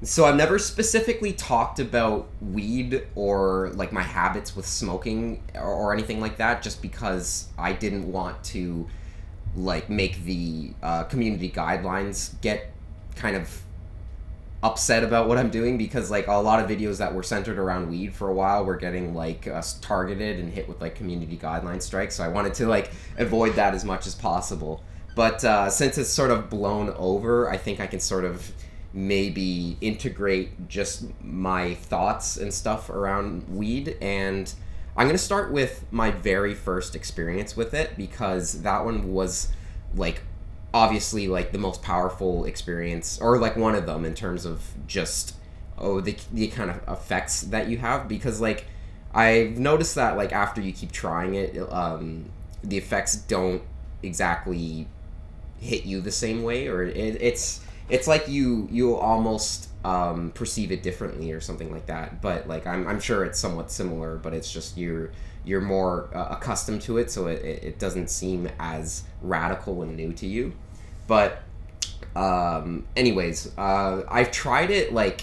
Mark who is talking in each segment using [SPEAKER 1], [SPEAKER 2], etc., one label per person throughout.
[SPEAKER 1] So I've never specifically talked about weed or like my habits with smoking or anything like that, just because I didn't want to like make the community guidelines get kind of upset about what I'm doing, because like a lot of videos that were centered around weed for a while were getting like targeted and hit with like community guideline strikes. So I wanted to like avoid that as much as possible. But since it's sort of blown over, I think I can sort of maybe integrate just my thoughts and stuff around weed. And I'm going to start with my very first experience with it, because that one was like obviously like the most powerful experience, or like one of them, in terms of just the kind of effects that you have. Because like I've noticed that like after you keep trying it, the effects don't exactly hit you the same way, or it's like you almost perceive it differently or something like that. But like I'm sure it's somewhat similar, but it's just you're more accustomed to it, so it doesn't seem as radical and new to you. But anyways, I've tried it like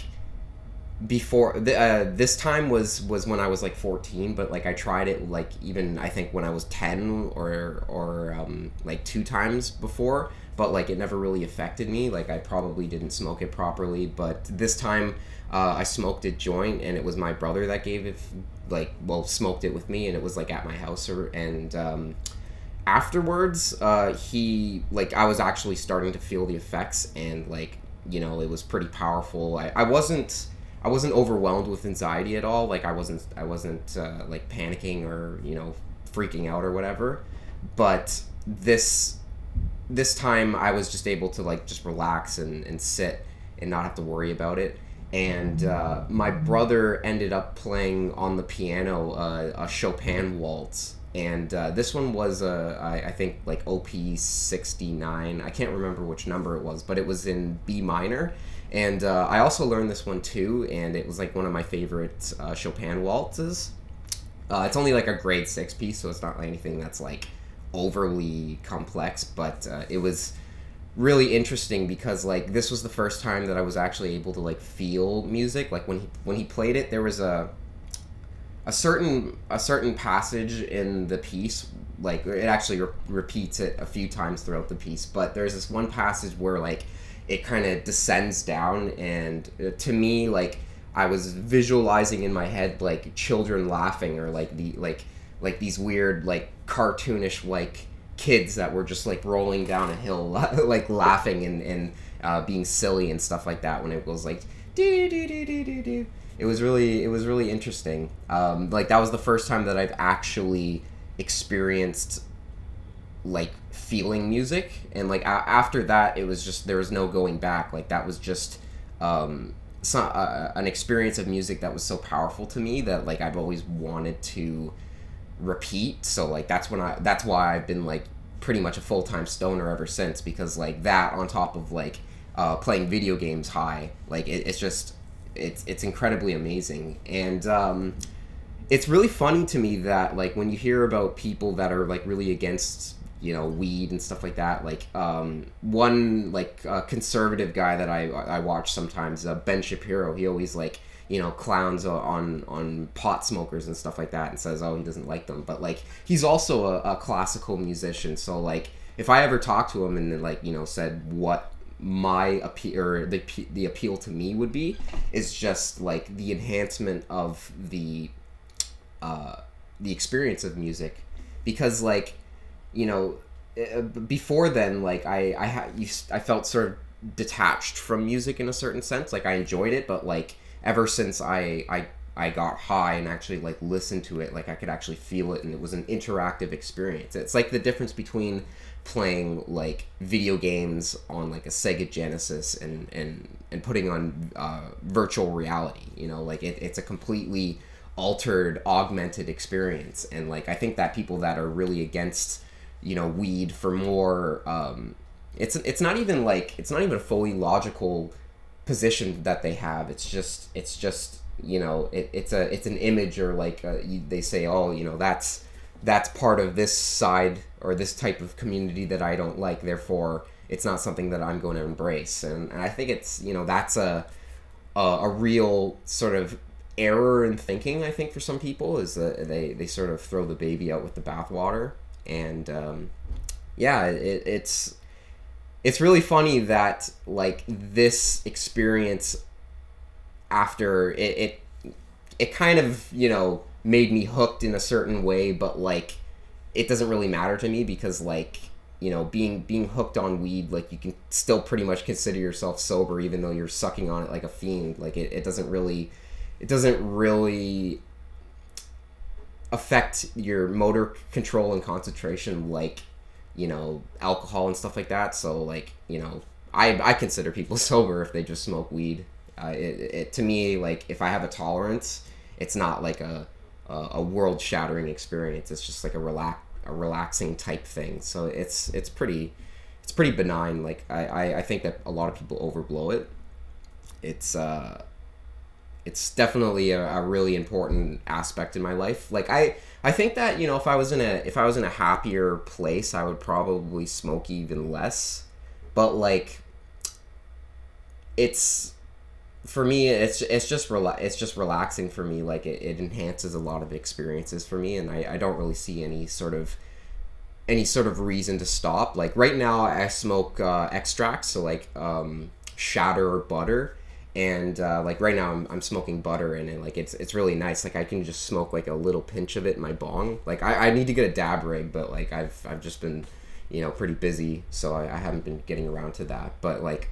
[SPEAKER 1] before. This time was when I was like 14, but like I tried it like even I think when I was 10 or like two times before, but like it never really affected me. Like I probably didn't smoke it properly, but this time I smoked a joint, and it was my brother that gave it, like, well, smoked it with me, and it was like at my house, and afterwards he like I was actually starting to feel the effects, and like it was pretty powerful. I wasn't overwhelmed with anxiety at all. Like I wasn't like panicking or freaking out or whatever. But this time I was just able to like just relax and sit and not have to worry about it. And my brother ended up playing on the piano a Chopin Waltz, and this one was I think like OP 69. I can't remember which number it was, but it was in B minor. And I also learned this one too, and it was like one of my favorite Chopin waltzes. It's only like a grade 6 piece, so it's not like anything that's like overly complex, but it was really interesting because like this was the first time that I was actually able to like feel music. Like when he played it, there was a certain passage in the piece, like it actually repeats it a few times throughout the piece, but there's this one passage where like it kind of descends down, and to me, like I was visualizing in my head like children laughing, or like like these weird like cartoonish like kids that were just like rolling down a hill like laughing and being silly and stuff like that when it was like do do do do do do. It was really interesting. Like that was the first time that I've actually experienced like feeling music, and like after that it was just there was no going back. Like that was just an experience of music that was so powerful to me that like I've always wanted to repeat. So like that's why I've been like pretty much a full-time stoner ever since, because like that on top of like playing video games high, like it's incredibly amazing. And it's really funny to me that like when you hear about people that are like really against weed and stuff like that, like one like conservative guy that I watch sometimes, Ben Shapiro, he always like clowns on pot smokers and stuff like that, and says, oh, he doesn't like them. But like he's also a classical musician, so like if I ever talked to him and then like said what my appeal or the appeal to me would be, is just like the enhancement of the experience of music. Because like before then, like I felt sort of detached from music in a certain sense. Like I enjoyed it, but like ever since I got high and actually like listened to it, like I could actually feel it, and it was an interactive experience. It's like the difference between playing like video games on like a Sega Genesis and putting on virtual reality. Like it's a completely altered, augmented experience. And like I think that people that are really against weed for more it's not even a fully logical position that they have. It's just it's an image, or like they say, oh, that's part of this side or this type of community that I don't like, therefore it's not something that I'm going to embrace. And I think it's that's a real sort of error in thinking. I think for some people is that they sort of throw the baby out with the bathwater, and yeah, it's really funny that like this experience after it kind of, you know, made me hooked in a certain way, but like it doesn't really matter to me because like, you know, being hooked on weed, like you can still pretty much consider yourself sober even though you're sucking on it like a fiend. Like it doesn't really affect your motor control and concentration like, you know, alcohol and stuff like that. So like, you know, I consider people sober if they just smoke weed. It to me, like if I have a tolerance, it's not like a world shattering experience. It's just like a relaxing type thing. So it's pretty benign. Like I think that a lot of people overblow it. It's definitely a really important aspect in my life. Like I think that, you know, if I was in a happier place, I would probably smoke even less. But like it's for me, it's just relaxing for me. Like it enhances a lot of experiences for me, and I don't really see any sort of reason to stop. Like right now I smoke extracts, so like shatter or butter, and like right now I'm smoking butter, and like it's really nice. Like I can just smoke like a little pinch of it in my bong. Like I need to get a dab rig, but like I've just been, you know, pretty busy, so I haven't been getting around to that. But like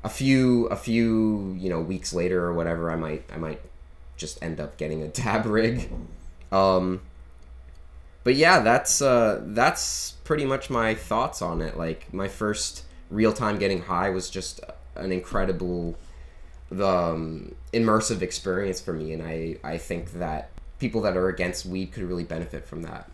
[SPEAKER 1] a few you know, weeks later or whatever, I might just end up getting a dab rig. But yeah, that's pretty much my thoughts on it. Like my first real time getting high was just an incredible immersive experience for me, and I think that people that are against weed could really benefit from that.